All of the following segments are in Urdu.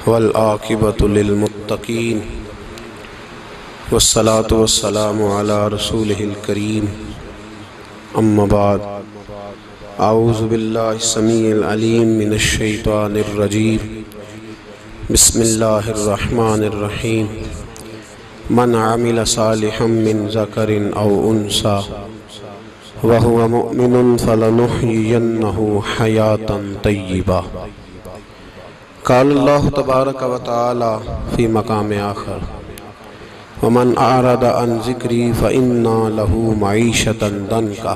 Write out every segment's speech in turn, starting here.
والعاقبۃ للمتقین والصلاة والسلام علی رسولہ الکریم اما بعد اعوذ باللہ السمیع العلیم من الشیطان الرجیم بسم اللہ الرحمن الرحیم من عمل صالحا من ذکر او انثی وهو مؤمن فلنحيينه حياة طيبة قال اللہ تبارک و تعالی فی مقام آخر ومن اعرض عن ذکری فإنا له معیشة ضنکا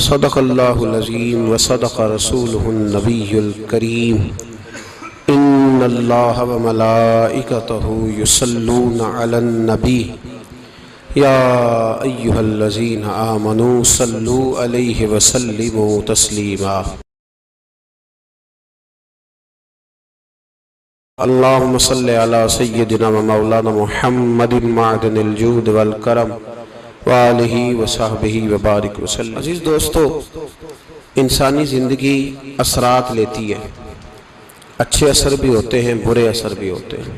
صدق اللہ العظیم وصدق رسولہ النبی الکریم ان اللہ وملائکتہ یصلون علی النبی یا ایہا الذین آمنوا صلوا علیہ وسلموا تسلیما اللہم صلی علی سیدنا و مولانا محمد معدن الجود والکرم وآلہ وصحبہ وبارک وسلم۔ عزیز دوستو، انسانی زندگی اثرات لیتی ہے، اچھے اثر بھی ہوتے ہیں، برے اثر بھی ہوتے ہیں۔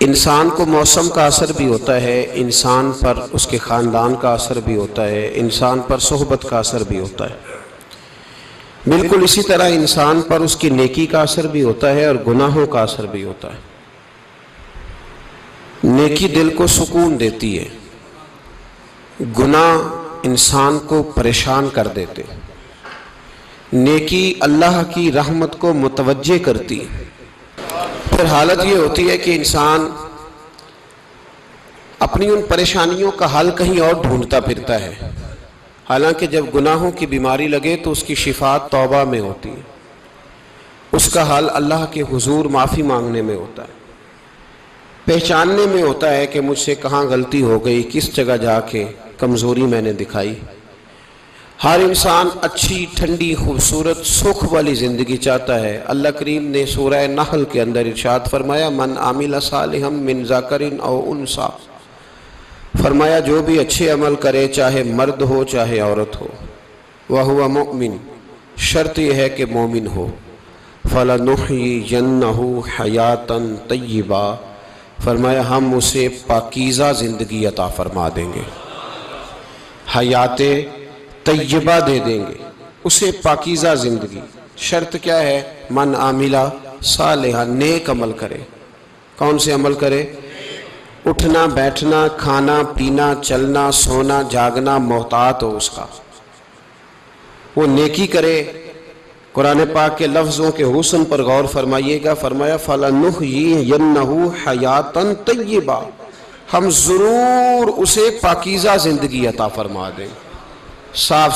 انسان کو موسم کا اثر بھی ہوتا ہے، انسان پر اس کے خاندان کا اثر بھی ہوتا ہے، انسان پر صحبت کا اثر بھی ہوتا ہے۔ بالکل اسی طرح انسان پر اس کی نیکی کا اثر بھی ہوتا ہے اور گناہوں کا اثر بھی ہوتا ہے۔ نیکی دل کو سکون دیتی ہے، گناہ انسان کو پریشان کر دیتے۔ نیکی اللہ کی رحمت کو متوجہ کرتی ہے۔ پھر حالت یہ ہوتی ہے کہ انسان اپنی ان پریشانیوں کا حل کہیں اور ڈھونڈتا پھرتا ہے، حالانکہ جب گناہوں کی بیماری لگے تو اس کی شفا توبہ میں ہوتی ہے، اس کا حل اللہ کے حضور معافی مانگنے میں ہوتا ہے، پہچاننے میں ہوتا ہے کہ مجھ سے کہاں غلطی ہو گئی، کس جگہ جا کے کمزوری میں نے دکھائی۔ ہر انسان اچھی، ٹھنڈی، خوبصورت، سکھ والی زندگی چاہتا ہے۔ اللہ کریم نے سورہ نحل کے اندر ارشاد فرمایا من عمل صالحا من ذکر او انثی، فرمایا جو بھی اچھے عمل کرے، چاہے مرد ہو چاہے عورت ہو، وَهُوَ مُؤْمِن، شرط یہ ہے کہ مومن ہو، فَلَنُحْيِيَنَّهُ حَيَاةً طَيِّبَةً، فرمایا ہم اسے پاکیزہ زندگی عطا فرما دیں گے، حیات طیبہ دے دیں گے اسے، پاکیزہ زندگی۔ شرط کیا ہے؟ من عاملہ صالحا، نیک عمل کرے۔ کون سے عمل کرے؟ اٹھنا بیٹھنا، کھانا پینا، چلنا سونا جاگنا محتاط ہو اس کا، وہ نیکی کرے۔ قرآن پاک کے لفظوں کے حسن پر غور فرمائیے گا، فرمایا فَلَنُحْيِيَنَّهُ حَيَاةً طَيِّبَةً، ہم ضرور اسے پاکیزہ زندگی عطا فرما دیں، صاف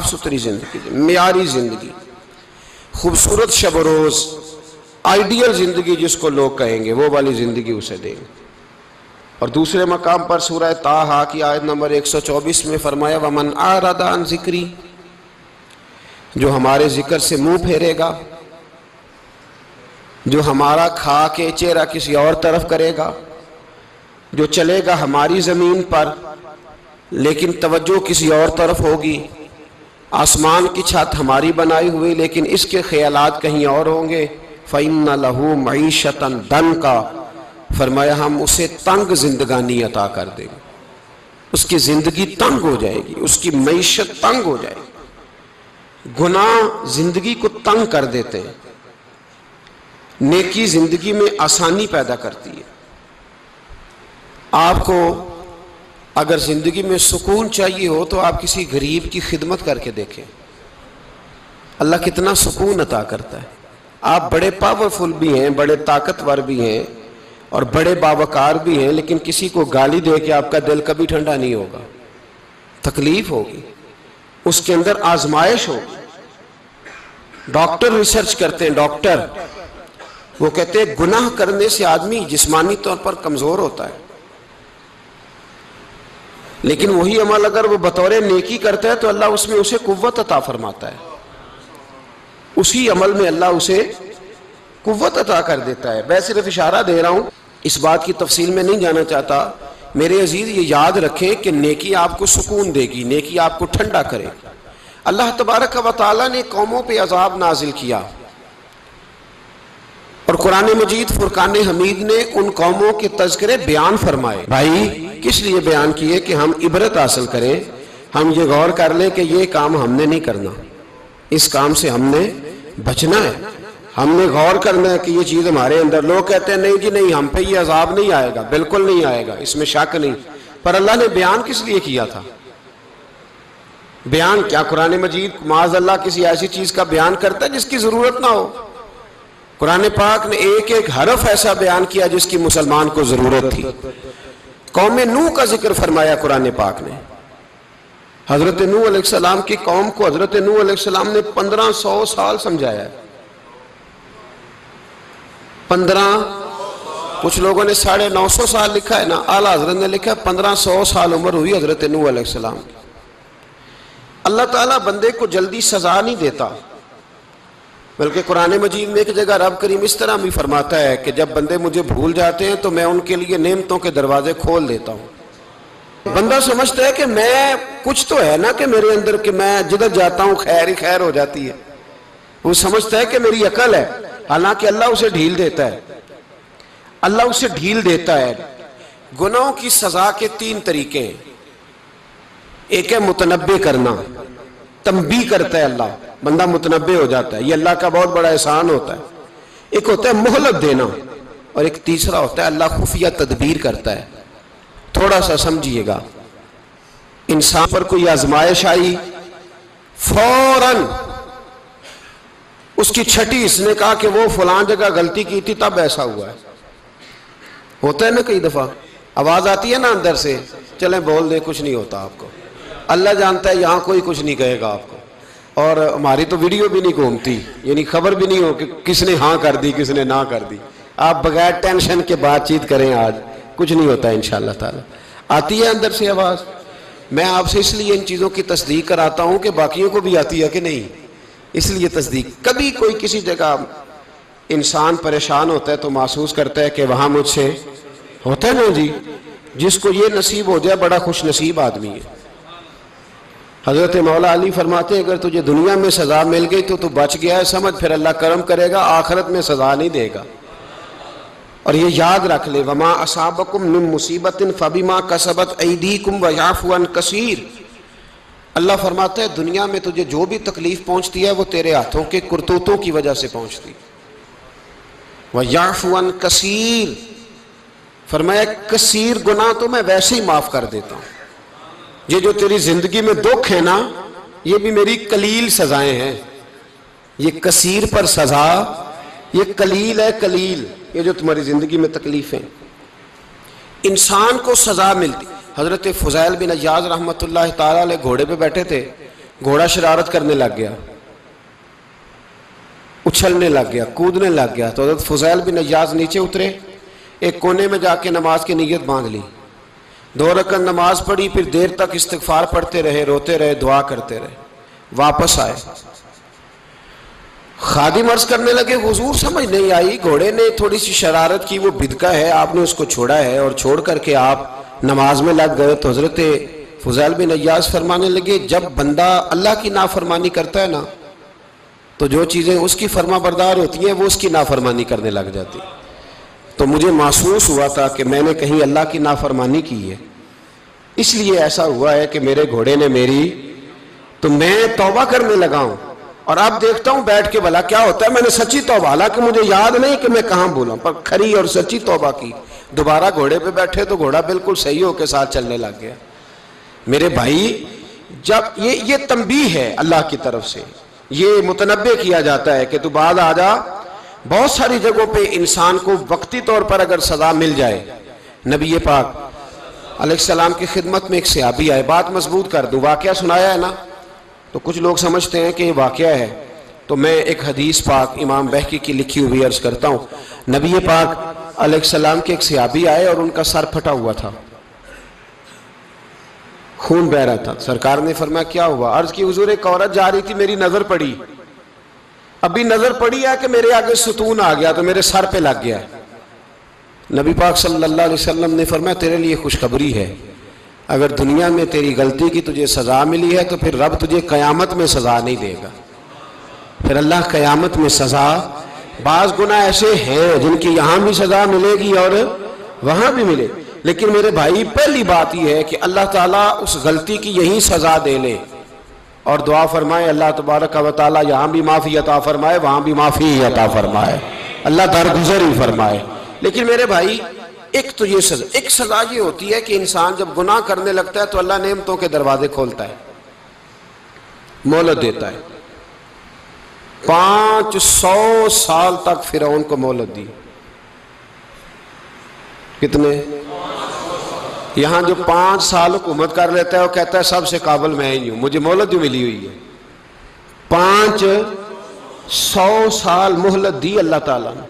ستھری زندگی، معیاری زندگی، خوبصورت شب و روز، آئیڈیل زندگی جس کو لوگ کہیں گے، وہ والی زندگی اسے دیں گے۔ اور دوسرے مقام پر سورہ طٰہٰ کی آیت نمبر 124 میں فرمایا وَمَنْ أَعْرَضَ عَنْ ذِكْرِي، جو ہمارے ذکر سے منہ پھیرے گا، جو ہمارا کھا کے چہرہ کسی اور طرف کرے گا، جو چلے گا ہماری زمین پر لیکن توجہ کسی اور طرف ہوگی، آسمان کی چھت ہماری بنائی ہوئی لیکن اس کے خیالات کہیں اور ہوں گے، فَإِنَّ لَهُ مَعِيشَةً ضَنْكَا، فرمایا ہم اسے تنگ زندگانی عطا کر دیں گے، اس کی زندگی تنگ ہو جائے گی، اس کی معیشت تنگ ہو جائے گی۔ گناہ زندگی کو تنگ کر دیتے ہیں، نیکی زندگی میں آسانی پیدا کرتی ہے۔ آپ کو اگر زندگی میں سکون چاہیے ہو تو آپ کسی غریب کی خدمت کر کے دیکھیں، اللہ کتنا سکون عطا کرتا ہے۔ آپ بڑے پاورفل بھی ہیں، بڑے طاقتور بھی ہیں اور بڑے باوقار بھی ہیں، لیکن کسی کو گالی دے کے آپ کا دل کبھی ٹھنڈا نہیں ہوگا، تکلیف ہوگی، اس کے اندر آزمائش ہوگی۔ ڈاکٹر ریسرچ کرتے ہیں، ڈاکٹر وہ کہتے ہیں گناہ کرنے سے آدمی جسمانی طور پر کمزور ہوتا ہے، لیکن وہی عمل اگر وہ بطور نیکی کرتا ہے تو اللہ اس میں اسے قوت عطا فرماتا ہے، اسی عمل میں اللہ اسے قوت عطا کر دیتا ہے۔ میں صرف اشارہ دے رہا ہوں، اس بات کی تفصیل میں نہیں جانا چاہتا۔ میرے عزیز یہ یاد رکھیں کہ نیکی آپ کو سکون دے گی، نیکی آپ کو ٹھنڈا کرے گی۔ اللہ تبارک و تعالیٰ نے قوموں پہ عذاب نازل کیا، اور قرآن مجید فرقان حمید نے ان قوموں کے تذکرے بیان فرمائے. بھائی کس لیے بیان کیے؟ کہ ہم عبرت حاصل کریں، ہم یہ غور کر لیں کہ یہ کام ہم نے نہیں کرنا، اس کام سے ہم نے بچنا ہے. ہم نے غور کرنا ہے کہ یہ چیز ہمارے اندر. لوگ کہتے ہیں نہیں جی نہیں، ہم پہ یہ عذاب نہیں آئے گا. بالکل نہیں آئے گا، اس میں شک نہیں. پر اللہ نے بیان کس لیے کیا تھا؟ بیان کیا قرآن مجید معاذ اللہ کسی ایسی چیز کا بیان کرتا ہے جس کی ضرورت نہ ہو؟ قرآن پاک نے ایک ایک حرف ایسا بیان کیا جس کی مسلمان کو ضرورت تھی. قوم نوح کا ذکر فرمایا قرآن پاک نے. حضرت نوح علیہ السلام کی قوم کو حضرت نوح علیہ السلام نے 1500 سال سمجھایا ہے. 15، کچھ لوگوں نے 950 سال لکھا ہے نا، اعلیٰ حضرت نے لکھا ہے 1500 سال عمر ہوئی حضرت نوح علیہ السلام کی. اللہ تعالیٰ بندے کو جلدی سزا نہیں دیتا، بلکہ قرآن مجید میں ایک جگہ رب کریم اس طرح بھی فرماتا ہے کہ جب بندے مجھے بھول جاتے ہیں تو میں ان کے لیے نعمتوں کے دروازے کھول دیتا ہوں. بندہ سمجھتا ہے کہ میں کچھ تو ہے نا کہ میرے اندر کہ میں جدھر جاتا ہوں خیر ہی خیر ہو جاتی ہے. وہ سمجھتا ہے کہ میری عقل ہے، حالانکہ اللہ اسے ڈھیل دیتا ہے. اللہ اسے ڈھیل دیتا ہے. گناہوں کی سزا کے 3 طریقے ہیں. ایک ہے متنبع کرنا، تنبیہ کرتا ہے اللہ، بندہ متنبع ہو جاتا ہے، یہ اللہ کا بہت بڑا احسان ہوتا ہے. ایک ہوتا ہے مہلت دینا، اور ایک تیسرا ہوتا ہے اللہ خفیہ تدبیر کرتا ہے. تھوڑا سا سمجھیے گا، انسان پر کوئی آزمائش آئی، فوراً اس کی چھٹی اس نے کہا کہ وہ فلان جگہ غلطی کی تھی تب ایسا ہوا ہے. ہوتا ہے نا کئی دفعہ آواز آتی ہے نا اندر سے، چلیں بول دیں کچھ نہیں ہوتا آپ کو. اللہ جانتا ہے یہاں کوئی کچھ نہیں کہے گا آپ کو. اور ہماری تو ویڈیو بھی نہیں گھومتی، یعنی خبر بھی نہیں ہو کہ کس نے ہاں کر دی کس نے نہ کر دی. آپ بغیر ٹینشن کے بات چیت کریں، آج کچھ نہیں ہوتا ہے انشاءاللہ تعالی. آتی ہے اندر سے آواز. میں آپ سے اس لیے ان چیزوں کی تصدیق کراتا ہوں کہ باقیوں کو بھی آتی ہے کہ نہیں، اس لیے تصدیق. کبھی کوئی کسی جگہ انسان پریشان ہوتا ہے تو محسوس کرتا ہے کہ وہاں مجھ سے ہوتا ہے نا جی. جس کو یہ نصیب ہو جائے بڑا خوش نصیب آدمی ہے. حضرت مولا علی فرماتے ہیں اگر تجھے دنیا میں سزا مل گئی تو بچ گیا ہے، سمجھ پھر اللہ کرم کرے گا، آخرت میں سزا نہیں دے گا. اور یہ یاد رکھ لے، وما اصابکم من مصیبت فبما کسبت ایدیکم ویعفو عن کثیر. اللہ فرماتا ہے دنیا میں تجھے جو بھی تکلیف پہنچتی ہے وہ تیرے ہاتھوں کے کرتوتوں کی وجہ سے پہنچتی. ویعفو عن کثیر، فرمایا کثیر گناہ تو میں ویسے ہی معاف کر دیتا ہوں. یہ جو تیری زندگی میں دکھ ہے نا، یہ بھی میری قلیل سزائیں ہیں. یہ کثیر پر سزا، یہ قلیل ہے. قلیل یہ جو تمہاری زندگی میں تکلیفیں. انسان کو سزا ملتی. حضرت فضیل بن عیاض رحمۃ اللہ تعالی علیہ گھوڑے پہ بیٹھے تھے، گھوڑا شرارت کرنے لگ گیا، اچھلنے لگ گیا، کودنے لگ گیا. تو حضرت فضیل بن عیاض نیچے اترے، ایک کونے میں جا کے نماز کی نیت باندھ لی، 2 رکعت نماز پڑھی، پھر دیر تک استغفار پڑھتے رہے، روتے رہے، دعا کرتے رہے. واپس آئے، خادم عرض کرنے لگے حضور سمجھ نہیں آئی، گھوڑے نے تھوڑی سی شرارت کی، وہ بدکا ہے، آپ نے اس کو چھوڑا ہے اور چھوڑ کر کے آپ نماز میں لگ گئے. تو حضرت فضیل بن عیاض فرمانے لگے جب بندہ اللہ کی نافرمانی کرتا ہے نا تو جو چیزیں اس کی فرما بردار ہوتی ہیں وہ اس کی نافرمانی کرنے لگ جاتی. تو مجھے محسوس ہوا تھا کہ میں نے کہیں اللہ کی نافرمانی کی ہے، اس لیے ایسا ہوا ہے کہ میرے گھوڑے نے میری، تو میں توبہ کرنے لگا ہوں. اور اب دیکھتا ہوں بیٹھ کے بھلا کیا ہوتا ہے. میں نے سچی توبہ، حالانکہ مجھے یاد نہیں کہ میں کہاں بولا، پر کھری اور سچی توبہ کی. دوبارہ گھوڑے پہ بیٹھے تو گھوڑا بالکل صحیح ہو کے ساتھ چلنے لگ گیا. میرے بھائی جب یہ تنبیہ ہے اللہ کی طرف سے، یہ متنبع کیا جاتا ہے کہ تو بعد آ جا. بہت ساری جگہوں پہ انسان کو وقتی طور پر اگر سزا مل جائے، نبی پاک علیہ السلام کی خدمت میں ایک صحابی آئے. بات مضبوط کر دوں، واقعہ سنایا ہے نا تو کچھ لوگ سمجھتے ہیں کہ یہ واقعہ ہے، تو میں ایک حدیث پاک امام بہقی کی لکھی ہوئی عرض کرتا ہوں. نبی پاک علیہ السلام کے ایک صحابی آئے اور ان کا سر پھٹا ہوا تھا، خون بہ رہا تھا. سرکار نے فرمایا کیا ہوا؟ عرض کی حضور ایک عورت جا رہی تھی، میری نظر پڑی، ابھی نظر پڑی ہے کہ میرے آگے ستون آ گیا تو میرے سر پہ لگ گیا. نبی پاک صلی اللہ علیہ وسلم نے فرمایا تیرے لیے خوشخبری ہے، اگر دنیا میں تیری غلطی کی تجھے سزا ملی ہے تو پھر رب تجھے قیامت میں سزا نہیں دے گا. پھر اللہ قیامت میں سزا بعض گناہ ایسے ہیں جن کی یہاں بھی سزا ملے گی اور وہاں بھی ملے، لیکن میرے بھائی پہلی بات یہ ہے کہ اللہ تعالیٰ اس غلطی کی یہی سزا دے لے، اور دعا فرمائے اللہ تبارک و تعالیٰ یہاں بھی معافی عطا فرمائے وہاں بھی معافی عطا فرمائے، اللہ درگزر ہی فرمائے۔ لیکن میرے بھائی ایک تو یہ سزا، ایک سزا یہ ہوتی ہے کہ انسان جب گناہ کرنے لگتا ہے تو اللہ نعمتوں کے دروازے کھولتا ہے، مہلت دیتا ہے۔ 500 سال تک فرعون کو مہلت دی، کتنے؟ یہاں جو 5 سال حکومت کر لیتا ہے وہ کہتا ہے سب سے قابل میں ہی ہوں، مجھے مہلت جو ملی ہوئی ہے۔ 500 سال مہلت دی اللہ تعالیٰ نے،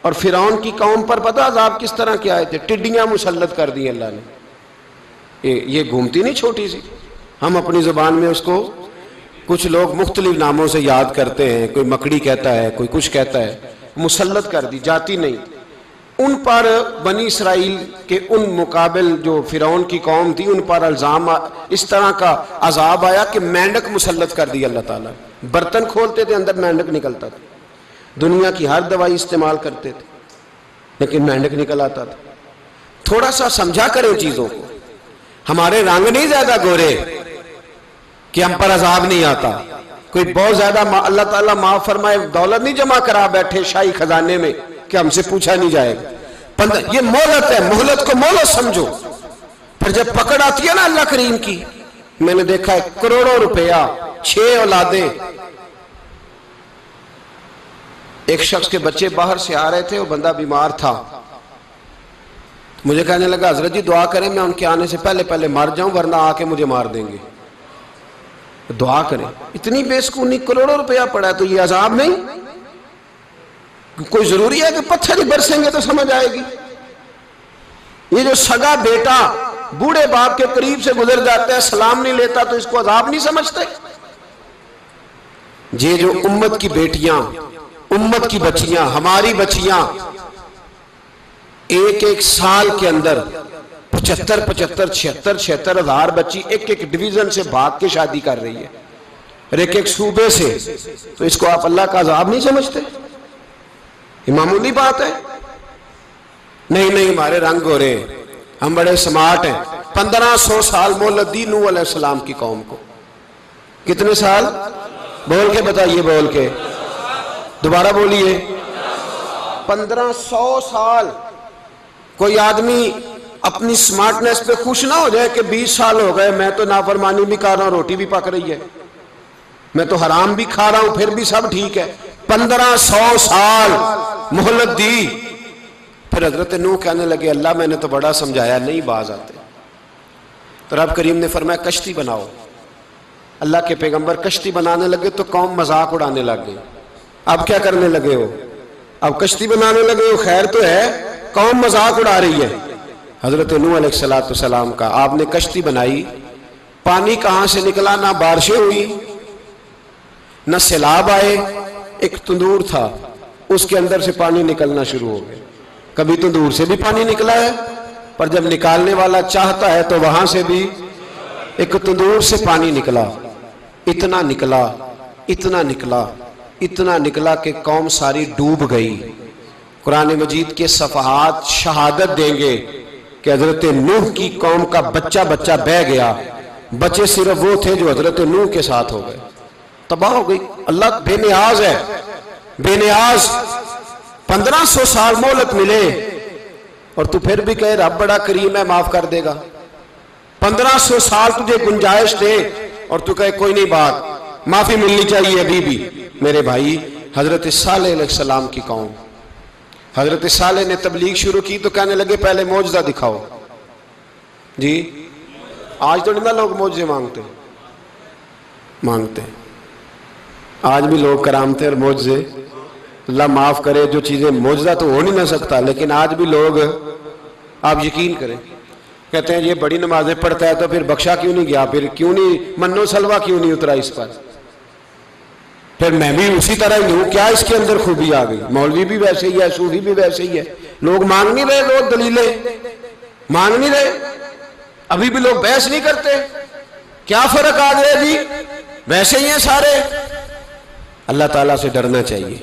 اور فرعون کی قوم پر پتہ عذاب کس طرح کے آئے تھے؟ ٹڈیاں مسلط کر دی اللہ نے۔ یہ گھومتی نہیں چھوٹی سی، ہم اپنی زبان میں اس کو کچھ لوگ مختلف ناموں سے یاد کرتے ہیں، کوئی مکڑی کہتا ہے، کوئی کچھ کہتا ہے، مسلط کر دی، جاتی نہیں۔ ان پر بنی اسرائیل کے ان مقابل جو فرعون کی قوم تھی ان پر الزام اس طرح کا عذاب آیا کہ مینڈک مسلط کر دی اللہ تعالیٰ۔ برتن کھولتے تھے اندر مینڈک نکلتا تھا، دنیا کی ہر دوائی استعمال کرتے تھے لیکن مینڈک نکل آتا تھا۔ تھوڑا سا سمجھا کریں چیزوں کو، ہمارے رنگ نہیں زیادہ گورے کہ ہم پر عذاب نہیں آتا، کوئی بہت زیادہ اللہ تعالیٰ معاف فرمائے دولت نہیں جمع کرا بیٹھے شاہی خزانے میں کہ ہم سے پوچھا نہیں جائے گا۔ یہ مہلت ہے، مہلت کو مہلت سمجھو۔ پھر جب پکڑ آتی ہے نا اللہ کریم کی، میں نے دیکھا ہے کروڑوں روپیہ، 6 اولادیں، ایک شخص کے بچے باہر سے آ رہے تھے، وہ بندہ بیمار تھا، مجھے کہنے لگا حضرت جی دعا کریں میں ان کے آنے سے پہلے مر جاؤں ورنہ آ کے مجھے مار دیں گے، دعا کریں۔ اتنی بے سکونی، کروڑوں روپیہ پڑا ہے تو یہ عذاب نہیں؟ کوئی ضروری ہے کہ پتھر ہی برسیں گے تو سمجھ آئے گی؟ یہ جو سگا بیٹا بوڑھے باپ کے قریب سے گزر جاتا ہے سلام نہیں لیتا تو اس کو عذاب نہیں سمجھتے؟ یہ جو امت کی بیٹیاں، امت کی بچیاں، ہماری بچیاں ایک سال کے اندر 75,000 ہزار بچی ایک ڈویژن سے بھاگ کے شادی کر رہی ہے، اور ایک صوبے سے، تو اس کو آپ اللہ کا عذاب نہیں سمجھتے؟ یہ معمولی بات ہے؟ نہیں ہمارے رنگ ہو رہے ہیں، ہم بڑے سمارٹ ہیں۔ 1500 سال مہلت دی نوح علیہ السلام کی قوم کو۔ کتنے سال؟ بول کے بتائیے، بول کے دوبارہ بولیے۔ 1500 سال۔ کوئی آدمی اپنی سمارٹنس پہ خوش نہ ہو جائے کہ 20 سال ہو گئے میں تو نافرمانی بھی کر رہا ہوں، روٹی بھی پک رہی ہے، میں تو حرام بھی کھا رہا ہوں، پھر بھی سب ٹھیک ہے۔ 1500 سال مہلت دی۔ پھر حضرت نوح کہنے لگے اللہ میں نے تو بڑا سمجھایا، نہیں باز آتے۔ تو رب کریم نے فرمایا کشتی بناؤ۔ اللہ کے پیغمبر کشتی بنانے لگے تو قوم مذاق اڑانے لگ گئی۔ اب کیا کرنے لگے ہو؟ اب کشتی بنانے لگے ہو، خیر تو ہے، قوم مذاق اڑا رہی ہے۔ حضرت نوح علیہ السلام کا آپ نے کشتی بنائی، پانی کہاں سے نکلا؟ نہ بارشیں ہوئی نہ سیلاب آئے، ایک تندور تھا اس کے اندر سے پانی نکلنا شروع ہو گیا۔ کبھی تندور سے بھی پانی نکلا ہے، پر جب نکالنے والا چاہتا ہے تو وہاں سے بھی ایک تندور سے پانی نکلا۔ اتنا نکلا، اتنا نکلا، اتنا نکلا کہ قوم ساری ڈوب گئی۔ قرآن مجید کے صفحات شہادت دیں گے کہ حضرت نوح کی قوم کا بچہ بہ گیا، بچے صرف وہ تھے جو حضرت نوح کے ساتھ ہو گئے، تباہ ہو گئی۔ اللہ بے نیاز ہے، بے نیاز۔ 1500 سال مہلت ملے اور تو پھر بھی کہے رب بڑا کریم ہے معاف کر دے گا۔ 1500 سال تجھے گنجائش دے اور تو کہے کوئی نہیں، بات معافی ملنی چاہیے ابھی بھی۔ میرے بھائی حضرت صالح علیہ السلام کی قوم، حضرت صالح نے تبلیغ شروع کی تو کہنے لگے پہلے معجزہ دکھاؤ۔ جی آج تو نہیں نا لوگ معجزے مانگتے ہیں، آج بھی لوگ کرامتیں اور معجزے، اللہ معاف کرے جو چیزیں معجزہ تو ہو نہیں نہ سکتا، لیکن آج بھی لوگ، آپ یقین کریں، کہتے ہیں یہ بڑی نمازیں پڑھتا ہے تو پھر بخشا کیوں نہیں گیا، پھر کیوں نہیں منو سلوا کیوں نہیں اترا اس پر، پھر میں بھی اسی طرح ہی ہوں، کیا اس کے اندر خوبی آ گئی؟ مولوی بھی ویسے ہی ہے، صوفی بھی ویسے ہی ہے، لوگ مانگ نہیں رہے، لوگ دلیلیں مانگ نہیں رہے، ابھی بھی لوگ بحث نہیں کرتے، کیا فرق آ گیا جی؟ ویسے ہی ہیں سارے۔ اللہ تعالیٰ سے ڈرنا چاہیے۔